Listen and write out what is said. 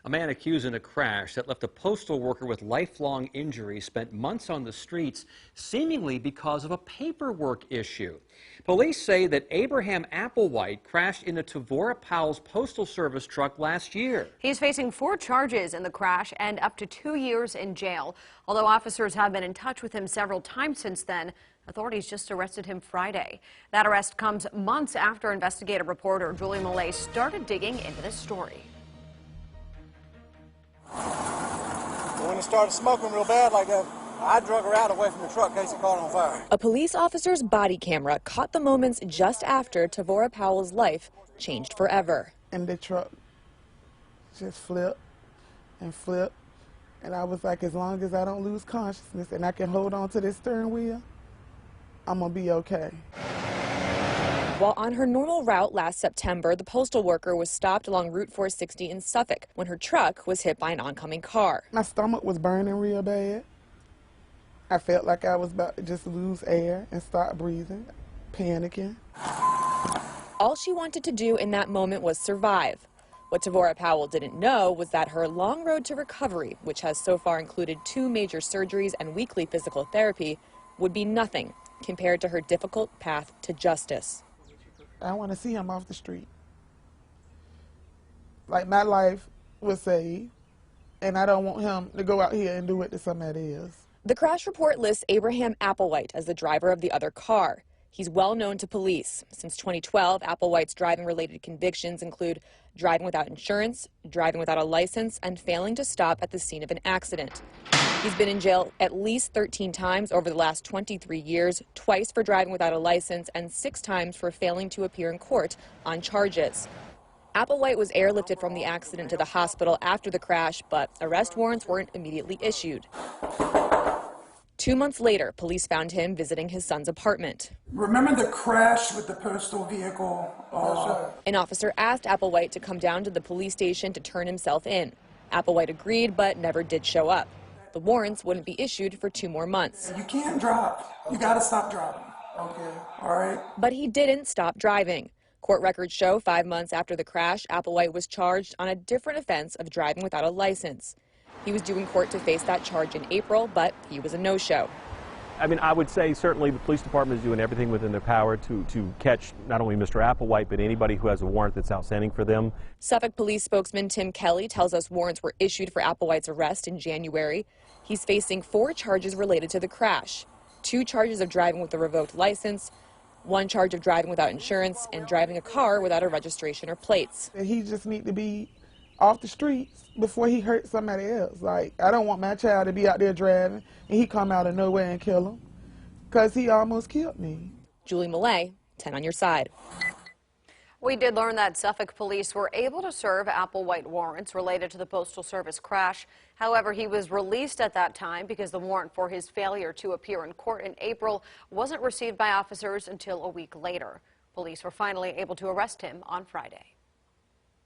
A man accused in a crash that left a postal worker with lifelong injuries spent months on the streets, seemingly because of a paperwork issue. Police say that Abraham Applewhite crashed into Tavora Powell's Postal Service truck last year. He's facing 4 charges in the crash and up to 2 years in jail. Although officers have been in touch with him several times since then, authorities just arrested him Friday. That arrest comes months after investigative reporter Julie Millay started digging into this story. When it started smoking real bad like that, I drug her out away from the truck in case it caught on fire. A police officer's body camera caught the moments just after Tavora Powell's life changed forever. And the truck just flipped and flipped. And I was like, as long as I don't lose consciousness and I can hold on to this steering wheel, I'm gonna be okay. While on her normal route last September, the postal worker was stopped along Route 460 in Suffolk when her truck was hit by an oncoming car. My stomach was burning real bad. I felt like I was about to just lose air and start breathing, panicking. All she wanted to do in that moment was survive. What Tavora Powell didn't know was that her long road to recovery, which has so far included 2 major surgeries and weekly physical therapy, would be nothing compared to her difficult path to justice. I want to see him off the street. Like, my life was saved, and I don't want him to go out here and do it to somebody else. The crash report lists Abraham Applewhite as the driver of the other car. He's well known to police. Since 2012, Applewhite's driving-related convictions include driving without insurance, driving without a license, and failing to stop at the scene of an accident. He's been in jail at least 13 times over the last 23 years, twice for driving without a license and 6 times for failing to appear in court on charges. Applewhite was airlifted from the accident to the hospital after the crash, but arrest warrants weren't immediately issued. 2 months later, police found him visiting his son's apartment. Remember the crash with the postal vehicle? An officer asked Applewhite to come down to the police station to turn himself in. Applewhite agreed, but never did show up. The warrants wouldn't be issued for 2 more months. You can't drive. You gotta stop driving. Okay, all right? But he didn't stop driving. Court records show 5 months after the crash, Applewhite was charged on a different offense of driving without a license. He was due in court to face that charge in April, but he was a no-show. I mean, I would say certainly the police department is doing everything within their power to catch not only Mr. Applewhite, but anybody who has a warrant that's outstanding for them. Suffolk Police spokesman Tim Kelly tells us warrants were issued for Applewhite's arrest in January. He's facing 4 charges related to the crash, 2 charges of driving with a revoked license, 1 charge of driving without insurance, and driving a car without a registration or plates. He just need to be off the streets before he hurt somebody else. Like, I don't want my child to be out there driving and he come out of nowhere and kill him, because he almost killed me. Julie Millay, 10 on your side. We did learn that Suffolk police were able to serve Applewhite warrants related to the Postal Service crash. However, he was released at that time because the warrant for his failure to appear in court in April wasn't received by officers until a week later. Police were finally able to arrest him on Friday.